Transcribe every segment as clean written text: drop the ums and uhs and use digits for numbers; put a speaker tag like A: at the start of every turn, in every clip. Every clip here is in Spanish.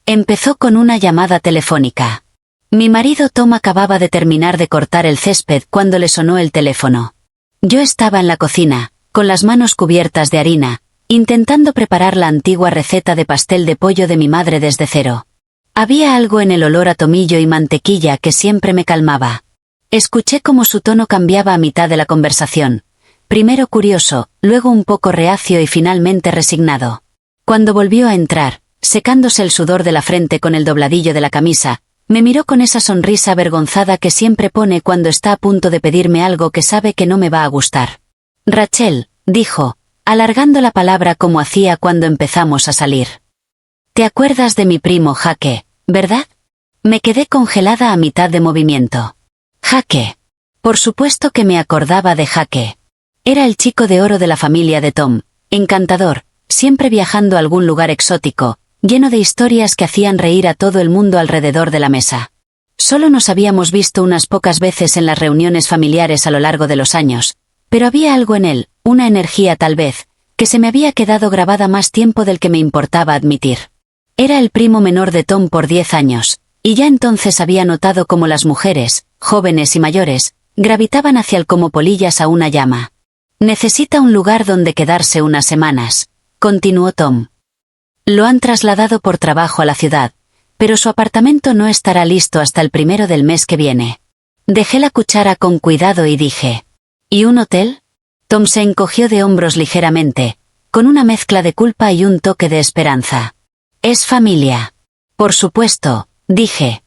A: Empezó con una llamada telefónica. Mi marido Tom acababa de terminar de cortar el césped cuando le sonó el teléfono. Yo estaba en la cocina, con las manos cubiertas de harina, intentando preparar la antigua receta de pastel de pollo de mi madre desde cero. Había algo en el olor a tomillo y mantequilla que siempre me calmaba. Escuché cómo su tono cambiaba a mitad de la conversación. Primero curioso, luego un poco reacio y finalmente resignado. Cuando volvió a entrar, secándose el sudor de la frente con el dobladillo de la camisa, me miró con esa sonrisa avergonzada que siempre pone cuando está a punto de pedirme algo que sabe que no me va a gustar. Rachel, dijo, alargando la palabra como hacía cuando empezamos a salir. ¿Te acuerdas de mi primo Jake, verdad? Me quedé congelada a mitad de movimiento. Jake. Por supuesto que me acordaba de Jake. Era el chico de oro de la familia de Tom, encantador, siempre viajando a algún lugar exótico, lleno de historias que hacían reír a todo el mundo alrededor de la mesa. Solo nos habíamos visto unas pocas veces en las reuniones familiares a lo largo de los años, pero había algo en él, una energía tal vez, que se me había quedado grabada más tiempo del que me importaba admitir. Era el primo menor de Tom por 10 años, y ya entonces había notado cómo las mujeres, jóvenes y mayores, gravitaban hacia él como polillas a una llama. Necesita un lugar donde quedarse unas semanas, continuó Tom. Lo han trasladado por trabajo a la ciudad, pero su apartamento no estará listo hasta el 1 del mes que viene. Dejé la cuchara con cuidado y dije, ¿y un hotel? Tom se encogió de hombros ligeramente, con una mezcla de culpa y un toque de esperanza. Es familia. Por supuesto, dije.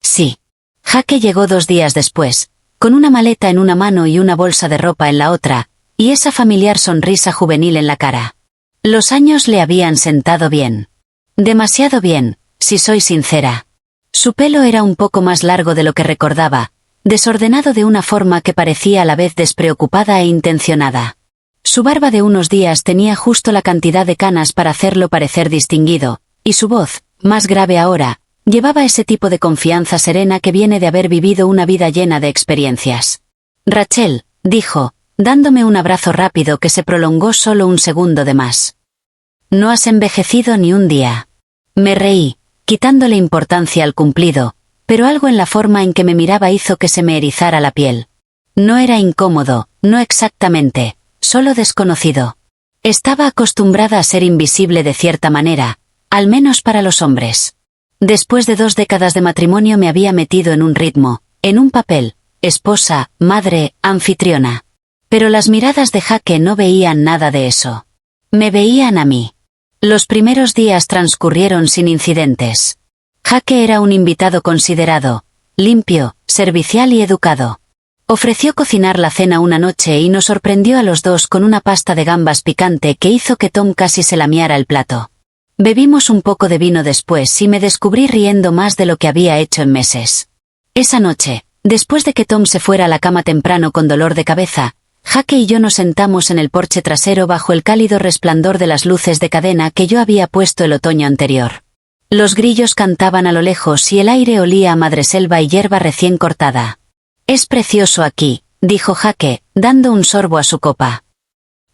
A: Sí. Jake llegó 2 días después, con una maleta en una mano y una bolsa de ropa en la otra, y esa familiar sonrisa juvenil en la cara. Los años le habían sentado bien. Demasiado bien, si soy sincera. Su pelo era un poco más largo de lo que recordaba, desordenado de una forma que parecía a la vez despreocupada e intencionada. Su barba de unos días tenía justo la cantidad de canas para hacerlo parecer distinguido, y su voz, más grave ahora, llevaba ese tipo de confianza serena que viene de haber vivido una vida llena de experiencias. Rachel, dijo, dándome un abrazo rápido que se prolongó solo un segundo de más. No has envejecido ni un día. Me reí, quitándole importancia al cumplido, pero algo en la forma en que me miraba hizo que se me erizara la piel. No era incómodo, no exactamente, solo desconocido. Estaba acostumbrada a ser invisible de cierta manera, al menos para los hombres. Después de 2 décadas de matrimonio me había metido en un ritmo, en un papel, esposa, madre, anfitriona. Pero las miradas de Jake no veían nada de eso. Me veían a mí. Los primeros días transcurrieron sin incidentes. Jake era un invitado considerado, limpio, servicial y educado. Ofreció cocinar la cena una noche y nos sorprendió a los dos con una pasta de gambas picante que hizo que Tom casi se lamiara el plato. Bebimos un poco de vino después y me descubrí riendo más de lo que había hecho en meses. Esa noche, después de que Tom se fuera a la cama temprano con dolor de cabeza, Jake y yo nos sentamos en el porche trasero bajo el cálido resplandor de las luces de cadena que yo había puesto el otoño anterior. Los grillos cantaban a lo lejos y el aire olía a madreselva y hierba recién cortada. Es precioso aquí, dijo Jake, dando un sorbo a su copa.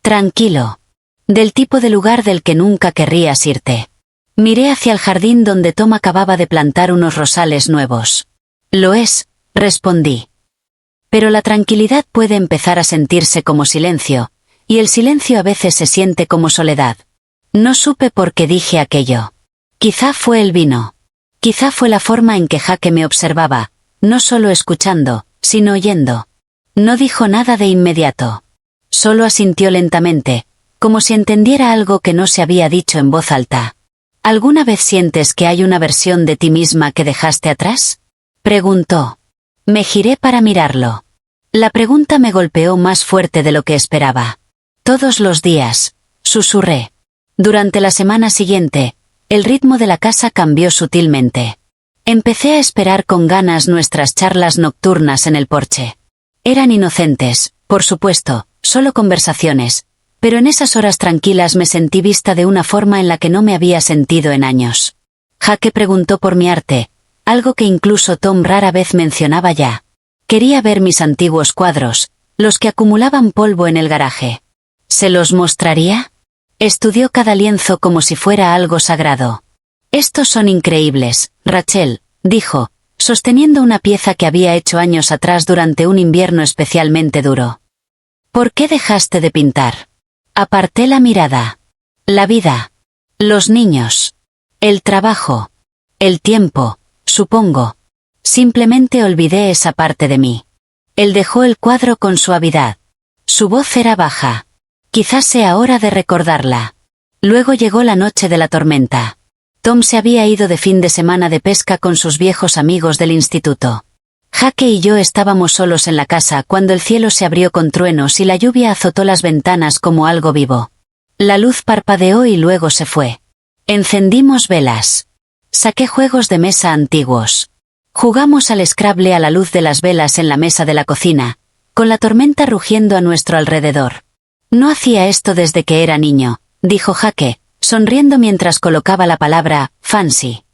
A: Tranquilo. Del tipo de lugar del que nunca querrías irte. Miré hacia el jardín donde Tom acababa de plantar unos rosales nuevos. Lo es, respondí. Pero la tranquilidad puede empezar a sentirse como silencio, y el silencio a veces se siente como soledad. No supe por qué dije aquello. Quizá fue el vino. Quizá fue la forma en que Jake me observaba, no solo escuchando, sino oyendo. No dijo nada de inmediato. Solo asintió lentamente, como si entendiera algo que no se había dicho en voz alta. ¿Alguna vez sientes que hay una versión de ti misma que dejaste atrás? Preguntó. Me giré para mirarlo. La pregunta me golpeó más fuerte de lo que esperaba. Todos los días, susurré. Durante la semana siguiente, el ritmo de la casa cambió sutilmente. Empecé a esperar con ganas nuestras charlas nocturnas en el porche. Eran inocentes, por supuesto, solo conversaciones, pero en esas horas tranquilas me sentí vista de una forma en la que no me había sentido en años. Jake preguntó por mi arte, algo que incluso Tom rara vez mencionaba ya. Quería ver mis antiguos cuadros, los que acumulaban polvo en el garaje. ¿Se los mostraría? Estudió cada lienzo como si fuera algo sagrado. Estos son increíbles, Rachel, dijo, sosteniendo una pieza que había hecho años atrás durante un invierno especialmente duro. ¿Por qué dejaste de pintar? Aparté la mirada. La vida. Los niños. El trabajo. El tiempo, supongo. Simplemente olvidé esa parte de mí. Él dejó el cuadro con suavidad. Su voz era baja. Quizás sea hora de recordarla. Luego llegó la noche de la tormenta. Tom se había ido de fin de semana de pesca con sus viejos amigos del instituto. Jake y yo estábamos solos en la casa cuando el cielo se abrió con truenos y la lluvia azotó las ventanas como algo vivo. La luz parpadeó y luego se fue. Encendimos velas. Saqué juegos de mesa antiguos. Jugamos al Scrabble a la luz de las velas en la mesa de la cocina, con la tormenta rugiendo a nuestro alrededor. No hacía esto desde que era niño, dijo Jake, sonriendo mientras colocaba la palabra fancy.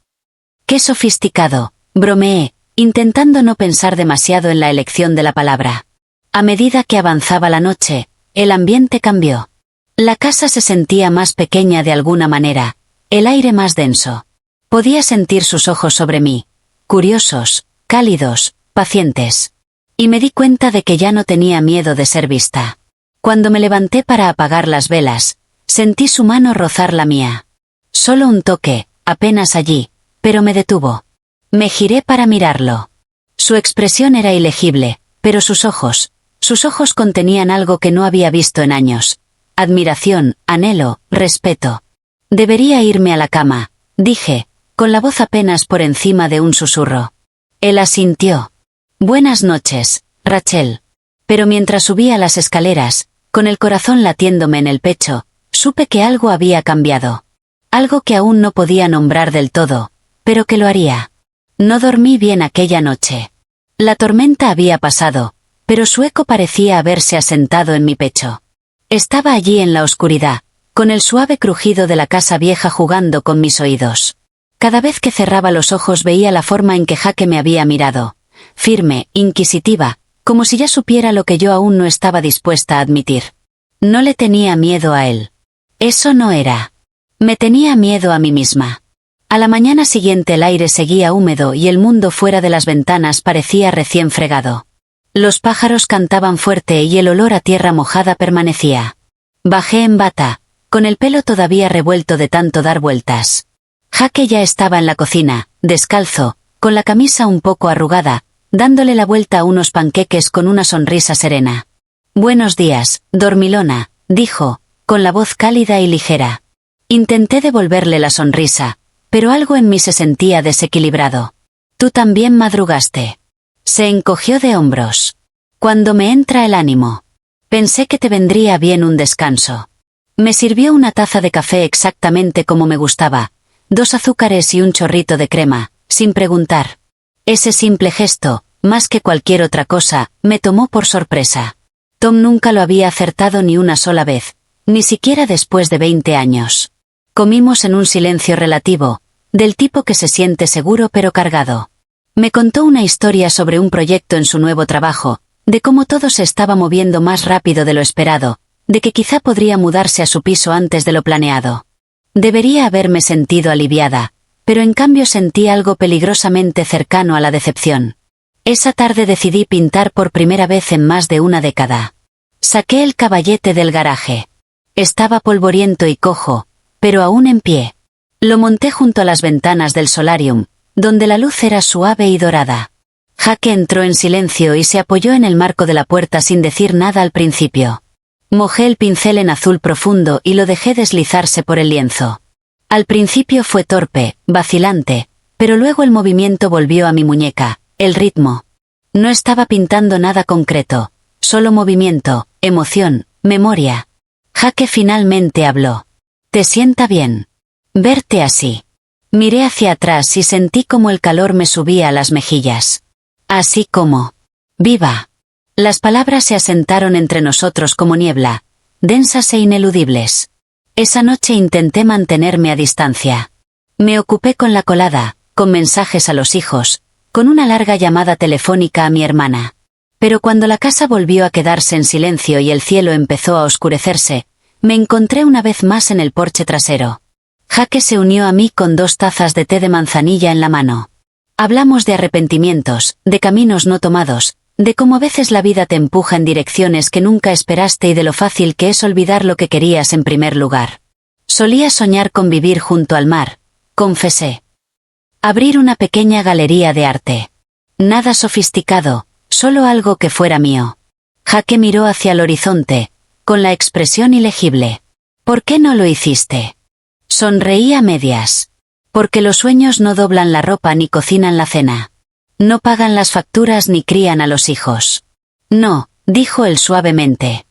A: Qué sofisticado, bromeé, intentando no pensar demasiado en la elección de la palabra. A medida que avanzaba la noche, el ambiente cambió. La casa se sentía más pequeña de alguna manera, el aire más denso. Podía sentir sus ojos sobre mí, curiosos, cálidos, pacientes. Y me di cuenta de que ya no tenía miedo de ser vista. Cuando me levanté para apagar las velas, sentí su mano rozar la mía. Solo un toque, apenas allí, pero me detuvo. Me giré para mirarlo. Su expresión era ilegible, pero sus ojos contenían algo que no había visto en años. Admiración, anhelo, respeto. Debería irme a la cama, dije, con la voz apenas por encima de un susurro. Él asintió. Buenas noches, Rachel. Pero mientras subía las escaleras, con el corazón latiéndome en el pecho, supe que algo había cambiado. Algo que aún no podía nombrar del todo, pero que lo haría. No dormí bien aquella noche. La tormenta había pasado, pero su eco parecía haberse asentado en mi pecho. Estaba allí en la oscuridad, con el suave crujido de la casa vieja jugando con mis oídos. Cada vez que cerraba los ojos veía la forma en que Jake me había mirado, firme, inquisitiva, como si ya supiera lo que yo aún no estaba dispuesta a admitir. No le tenía miedo a él. Eso no era. Me tenía miedo a mí misma. A la mañana siguiente el aire seguía húmedo y el mundo fuera de las ventanas parecía recién fregado. Los pájaros cantaban fuerte y el olor a tierra mojada permanecía. Bajé en bata, con el pelo todavía revuelto de tanto dar vueltas. Jake ya estaba en la cocina, descalzo, con la camisa un poco arrugada, dándole la vuelta a unos panqueques con una sonrisa serena. Buenos días, dormilona, dijo, con la voz cálida y ligera. Intenté devolverle la sonrisa, pero algo en mí se sentía desequilibrado. Tú también madrugaste. Se encogió de hombros. Cuando me entra el ánimo. Pensé que te vendría bien un descanso. Me sirvió una taza de café exactamente como me gustaba, 2 azúcares y un chorrito de crema, sin preguntar. Ese simple gesto, más que cualquier otra cosa, me tomó por sorpresa. Tom nunca lo había acertado ni una sola vez, ni siquiera después de 20 años. Comimos en un silencio relativo, del tipo que se siente seguro pero cargado. Me contó una historia sobre un proyecto en su nuevo trabajo, de cómo todo se estaba moviendo más rápido de lo esperado, de que quizá podría mudarse a su piso antes de lo planeado. Debería haberme sentido aliviada, pero en cambio sentí algo peligrosamente cercano a la decepción. Esa tarde decidí pintar por primera vez en más de una década. Saqué el caballete del garaje. Estaba polvoriento y cojo, pero aún en pie. Lo monté junto a las ventanas del solarium, donde la luz era suave y dorada. Jake entró en silencio y se apoyó en el marco de la puerta sin decir nada al principio. Mojé el pincel en azul profundo y lo dejé deslizarse por el lienzo. Al principio fue torpe, vacilante, pero luego el movimiento volvió a mi muñeca, el ritmo. No estaba pintando nada concreto, solo movimiento, emoción, memoria. Jake finalmente habló. ¿Te sienta bien? Verte así. Miré hacia atrás y sentí como el calor me subía a las mejillas. Así como... ¡Viva! Las palabras se asentaron entre nosotros como niebla, densas e ineludibles. Esa noche intenté mantenerme a distancia. Me ocupé con la colada, con mensajes a los hijos, con una larga llamada telefónica a mi hermana. Pero cuando la casa volvió a quedarse en silencio y el cielo empezó a oscurecerse, me encontré una vez más en el porche trasero. Jaque se unió a mí con 2 tazas de té de manzanilla en la mano. Hablamos de arrepentimientos, de caminos no tomados, de cómo a veces la vida te empuja en direcciones que nunca esperaste y de lo fácil que es olvidar lo que querías en primer lugar. Solía soñar con vivir junto al mar, confesé. Abrir una pequeña galería de arte. Nada sofisticado, solo algo que fuera mío. Jaque miró hacia el horizonte, con la expresión ilegible. ¿Por qué no lo hiciste? Sonreí a medias. Porque los sueños no doblan la ropa ni cocinan la cena. No pagan las facturas ni crían a los hijos. No, dijo él suavemente.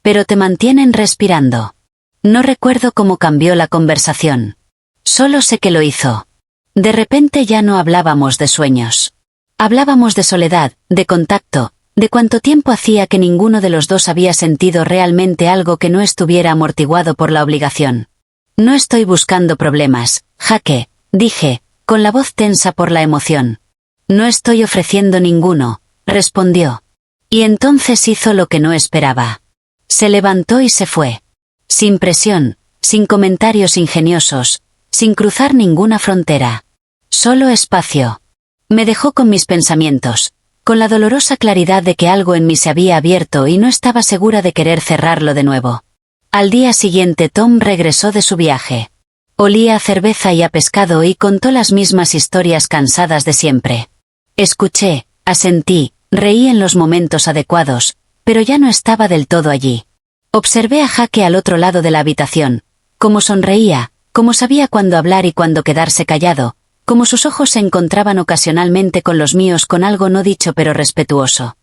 A: Pero te mantienen respirando. No recuerdo cómo cambió la conversación. Solo sé que lo hizo. De repente ya no hablábamos de sueños. Hablábamos de soledad, de contacto, de cuánto tiempo hacía que ninguno de los dos había sentido realmente algo que no estuviera amortiguado por la obligación. No estoy buscando problemas, Jaque, dije, con la voz tensa por la emoción. No estoy ofreciendo ninguno, respondió. Y entonces hizo lo que no esperaba. Se levantó y se fue. Sin presión, sin comentarios ingeniosos, sin cruzar ninguna frontera. Solo espacio. Me dejó con mis pensamientos, con la dolorosa claridad de que algo en mí se había abierto y no estaba segura de querer cerrarlo de nuevo. Al día siguiente Tom regresó de su viaje. Olía a cerveza y a pescado y contó las mismas historias cansadas de siempre. Escuché, asentí, reí en los momentos adecuados, pero ya no estaba del todo allí. Observé a Jaque al otro lado de la habitación, cómo sonreía, cómo sabía cuándo hablar y cuándo quedarse callado, cómo sus ojos se encontraban ocasionalmente con los míos con algo no dicho pero respetuoso.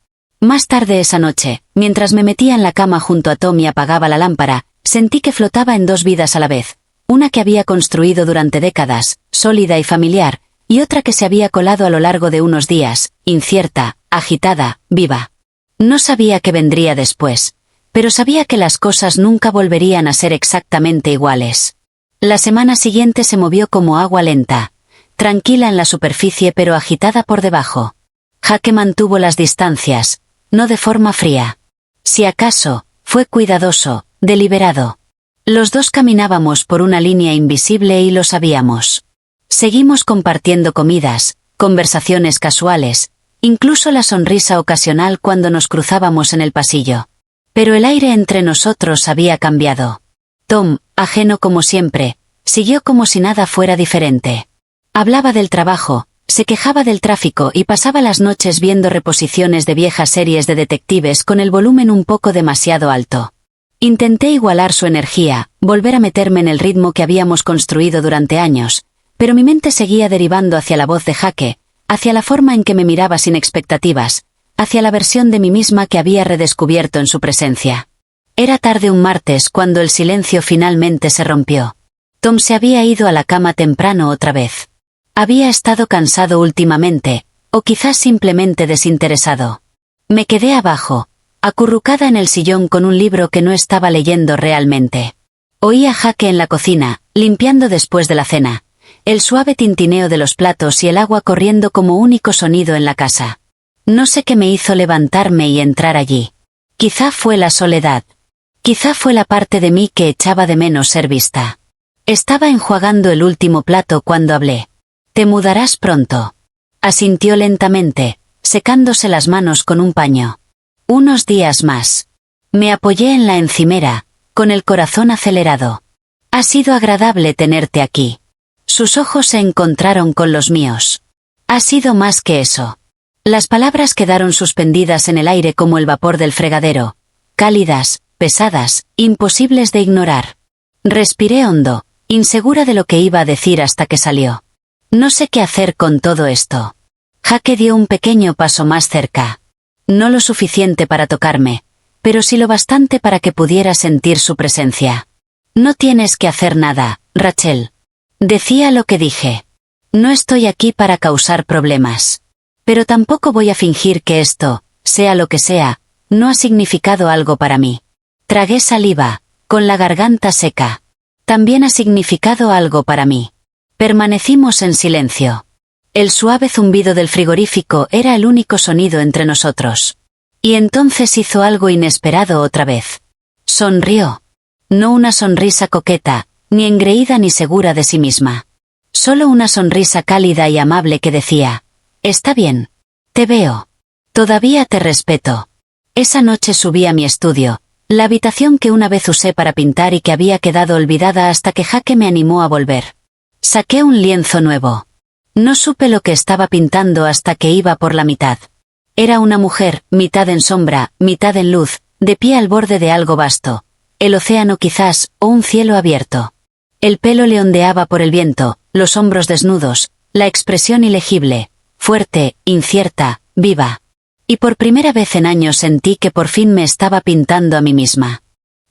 A: Más tarde esa noche, mientras me metía en la cama junto a Tom y apagaba la lámpara, sentí que flotaba en 2 vidas a la vez, una que había construido durante décadas, sólida y familiar, y otra que se había colado a lo largo de unos días, incierta, agitada, viva. No sabía qué vendría después, pero sabía que las cosas nunca volverían a ser exactamente iguales. La semana siguiente se movió como agua lenta, tranquila en la superficie pero agitada por debajo. Jaque mantuvo las distancias, no de forma fría. Si acaso, fue cuidadoso, deliberado. Los dos caminábamos por una línea invisible y lo sabíamos. Seguimos compartiendo comidas, conversaciones casuales, incluso la sonrisa ocasional cuando nos cruzábamos en el pasillo. Pero el aire entre nosotros había cambiado. Tom, ajeno como siempre, siguió como si nada fuera diferente. Hablaba del trabajo, se quejaba del tráfico y pasaba las noches viendo reposiciones de viejas series de detectives con el volumen un poco demasiado alto. Intenté igualar su energía, volver a meterme en el ritmo que habíamos construido durante años, pero mi mente seguía derivando hacia la voz de Jaque, hacia la forma en que me miraba sin expectativas, hacia la versión de mí misma que había redescubierto en su presencia. Era tarde un martes cuando el silencio finalmente se rompió. Tom se había ido a la cama temprano otra vez. Había estado cansado últimamente, o quizás simplemente desinteresado. Me quedé abajo, acurrucada en el sillón con un libro que no estaba leyendo realmente. Oí a Jaque en la cocina, limpiando después de la cena, el suave tintineo de los platos y el agua corriendo como único sonido en la casa. No sé qué me hizo levantarme y entrar allí. Quizá fue la soledad. Quizá fue la parte de mí que echaba de menos ser vista. Estaba enjuagando el último plato cuando hablé. «Te mudarás pronto». Asintió lentamente, secándose las manos con un paño. «Unos días más». Me apoyé en la encimera, con el corazón acelerado. «Ha sido agradable tenerte aquí». Sus ojos se encontraron con los míos. «Ha sido más que eso». Las palabras quedaron suspendidas en el aire como el vapor del fregadero, cálidas, pesadas, imposibles de ignorar. Respiré hondo, insegura de lo que iba a decir hasta que salió. No sé qué hacer con todo esto. Jaque dio un pequeño paso más cerca. No lo suficiente para tocarme, pero sí lo bastante para que pudiera sentir su presencia. No tienes que hacer nada, Rachel. Decía lo que dije. No estoy aquí para causar problemas. Pero tampoco voy a fingir que esto, sea lo que sea, no ha significado algo para mí. Tragué saliva, con la garganta seca. También ha significado algo para mí. Permanecimos en silencio. El suave zumbido del frigorífico era el único sonido entre nosotros. Y entonces hizo algo inesperado otra vez. Sonrió. No una sonrisa coqueta, ni engreída ni segura de sí misma. Solo una sonrisa cálida y amable que decía: «Está bien. Te veo. Todavía te respeto». Esa noche subí a mi estudio, la habitación que una vez usé para pintar y que había quedado olvidada hasta que Jake me animó a volver. Saqué un lienzo nuevo. No supe lo que estaba pintando hasta que iba por la mitad. Era una mujer, mitad en sombra, mitad en luz, de pie al borde de algo vasto. El océano quizás, o un cielo abierto. El pelo le ondeaba por el viento, los hombros desnudos, la expresión ilegible, fuerte, incierta, viva. Y por primera vez en años sentí que por fin me estaba pintando a mí misma.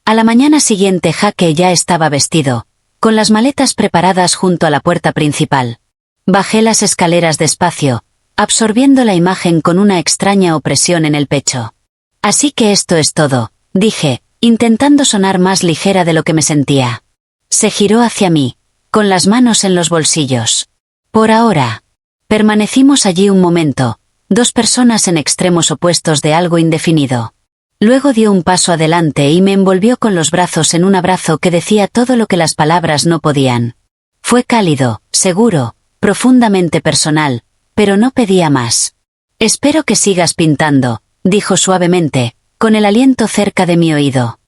A: A la mañana siguiente Jake ya estaba vestido, con las maletas preparadas junto a la puerta principal. Bajé las escaleras despacio, absorbiendo la imagen con una extraña opresión en el pecho. «Así que esto es todo», dije, intentando sonar más ligera de lo que me sentía. Se giró hacia mí, con las manos en los bolsillos. «Por ahora». Permanecimos allí un momento, dos personas en extremos opuestos de algo indefinido. Luego dio un paso adelante y me envolvió con los brazos en un abrazo que decía todo lo que las palabras no podían. Fue cálido, seguro, profundamente personal, pero no pedía más. «Espero que sigas pintando», dijo suavemente, con el aliento cerca de mi oído.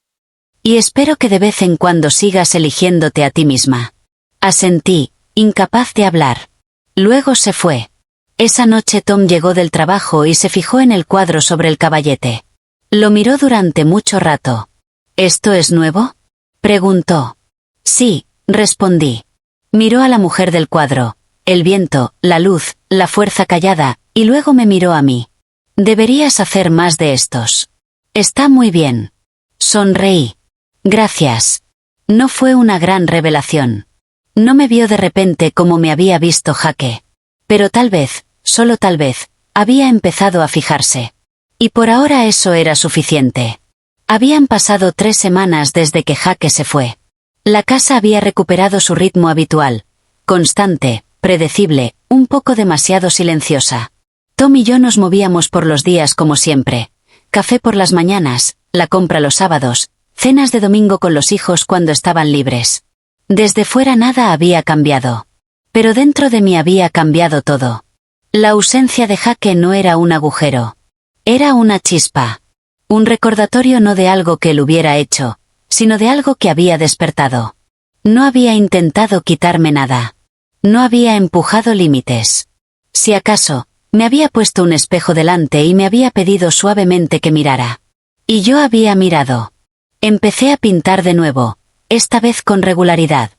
A: «Y espero que de vez en cuando sigas eligiéndote a ti misma». Asentí, incapaz de hablar. Luego se fue. Esa noche Tom llegó del trabajo y se fijó en el cuadro sobre el caballete. Lo miró durante mucho rato. «¿Esto es nuevo?», preguntó. «Sí», respondí. Miró a la mujer del cuadro, el viento, la luz, la fuerza callada, y luego me miró a mí. «Deberías hacer más de estos». «Está muy bien». Sonreí. «Gracias». No fue una gran revelación. No me vio de repente como me había visto Jake. Pero tal vez, solo tal vez, había empezado a fijarse. Y por ahora eso era suficiente. Habían pasado 3 semanas desde que Jake se fue. La casa había recuperado su ritmo habitual, constante, predecible, un poco demasiado silenciosa. Tom y yo nos movíamos por los días como siempre. Café por las mañanas, la compra los sábados, cenas de domingo con los hijos cuando estaban libres. Desde fuera nada había cambiado. Pero dentro de mí había cambiado todo. La ausencia de Jake no era un agujero. Era una chispa. Un recordatorio no de algo que él hubiera hecho, sino de algo que había despertado. No había intentado quitarme nada. No había empujado límites. Si acaso, me había puesto un espejo delante y me había pedido suavemente que mirara. Y yo había mirado. Empecé a pintar de nuevo, esta vez con regularidad.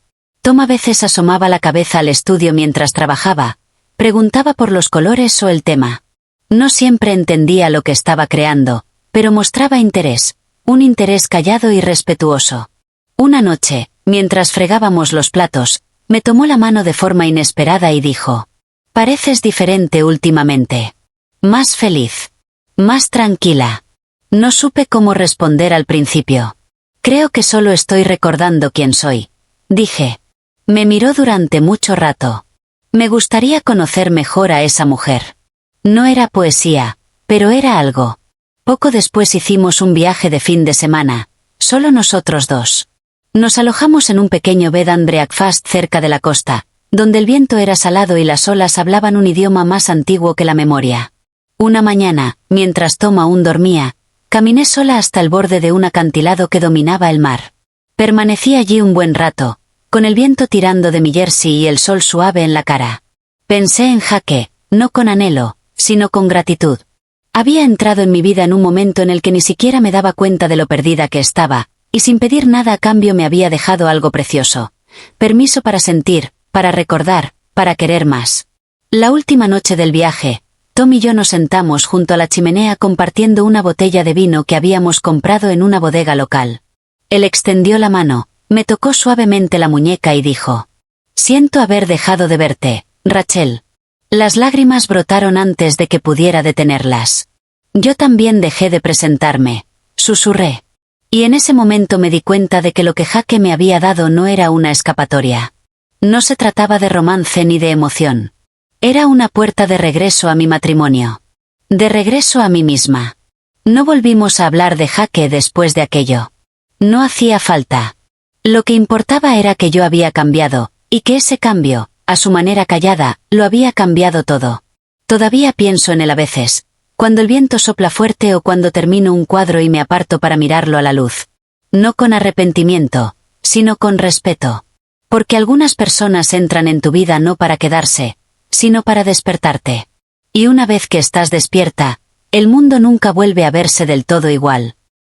A: Tom a veces asomaba la cabeza al estudio mientras trabajaba, preguntaba por los colores o el tema. No siempre entendía lo que estaba creando, pero mostraba interés, un interés callado y respetuoso. Una noche, mientras fregábamos los platos, me tomó la mano de forma inesperada y dijo: «Pareces diferente últimamente. Más feliz. Más tranquila». No supe cómo responder al principio. «Creo que solo estoy recordando quién soy», dije. Me miró durante mucho rato. Me gustaría conocer mejor a esa mujer. No era poesía, pero era algo. Poco después hicimos un viaje de fin de semana, solo nosotros dos. Nos alojamos en un pequeño bed and breakfast cerca de la costa, donde el viento era salado y las olas hablaban un idioma más antiguo que la memoria. Una mañana, mientras Tom aún dormía, caminé sola hasta el borde de un acantilado que dominaba el mar. Permanecí allí un buen rato, con el viento tirando de mi jersey y el sol suave en la cara. Pensé en Jake, no con anhelo, sino con gratitud. Había entrado en mi vida en un momento en el que ni siquiera me daba cuenta de lo perdida que estaba, y sin pedir nada a cambio me había dejado algo precioso. Permiso para sentir, para recordar, para querer más. La última noche del viaje, Tom y yo nos sentamos junto a la chimenea compartiendo una botella de vino que habíamos comprado en una bodega local. Él extendió la mano, me tocó suavemente la muñeca y dijo: «Siento haber dejado de verte, Rachel». Las lágrimas brotaron antes de que pudiera detenerlas. «Yo también dejé de presentarme», susurré. Y en ese momento me di cuenta de que lo que Jake me había dado no era una escapatoria. No se trataba de romance ni de emoción. Era una puerta de regreso a mi matrimonio. De regreso a mí misma. No volvimos a hablar de Jake después de aquello. No hacía falta. Lo que importaba era que yo había cambiado, y que ese cambio, a su manera callada, lo había cambiado todo. Todavía pienso en él a veces, cuando el viento sopla fuerte o cuando termino un cuadro y me aparto para mirarlo a la luz. No con arrepentimiento, sino con respeto. Porque algunas personas entran en tu vida no para quedarse, sino para despertarte. Y una vez que estás despierta, el mundo nunca vuelve a verse del todo igual.